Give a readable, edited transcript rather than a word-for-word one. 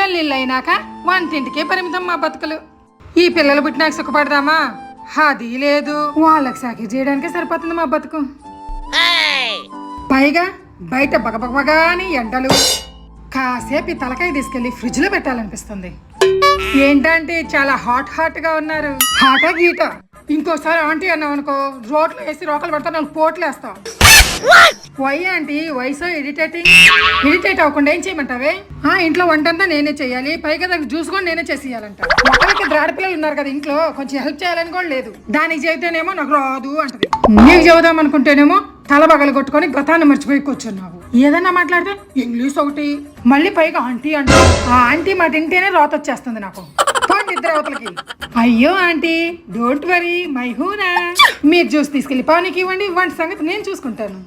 పెళ్ళిళ్ళు అయినాక వంటింటికే పరిమితం మా బతుకులు. ఈ పిల్లలు పుట్టినాక సుఖపడదామా? అది లేదు. వాళ్ళకి సాకి చేయడానికే సరిపోతుంది మా బతుకు. పైగా బయట బగబగబగాని ఎండలు. కాసేపు తలకాయ తీసుకెళ్లి ఫ్రిడ్జ్ లో పెట్టాలనిపిస్తుంది. ఏంటంటే చాలా హాట్ గా ఉన్నారు. హాటా గీట. ఇంకోసారి ఆంటీ అన్నావు అనుకో, రోడ్లు వేసి రోకలు పడతా నాకు పోట్లు వేస్తావు. వై ఆంటీ వయసు ఇరిటేట్ అవ్వకుండా ఏం చేయమంటావే? ఇంట్లో వంటంతా నేనే చెయ్యాలి, పైగా దానికి జ్యూస్ కూడా నేనే చేసేయాలంట. ఒకరికి ఆడపిల్లలు ఉన్నారు కదా ఇంట్లో, కొంచెం హెల్ప్ చేయాలని కూడా లేదు. దానికి చెబితేనేమో నాకు రాదు అంటది. నీకు చెబుదాం అనుకుంటేనేమో తల బగలు కొట్టుకొని గతాన్ని మర్చిపోయి కూర్చున్నావు. ఏదన్నా మాట్లాడితే ఇంగ్లీష్ ఒకటి, మళ్ళీ పైగా ఆంటీ అంటావు. ఆ ఆంటీ మాట వింటేనే రోత వచ్చేస్తుంది నాకు. ఇద్దరు అవతలకి. అయ్యో ఆంటీ డోంట్ వరీ మై హూనా, మీరు జ్యూస్ తీసుకెళ్ళి పానికి ఇవ్వండి, వంటి సంగతి నేను చూసుకుంటాను.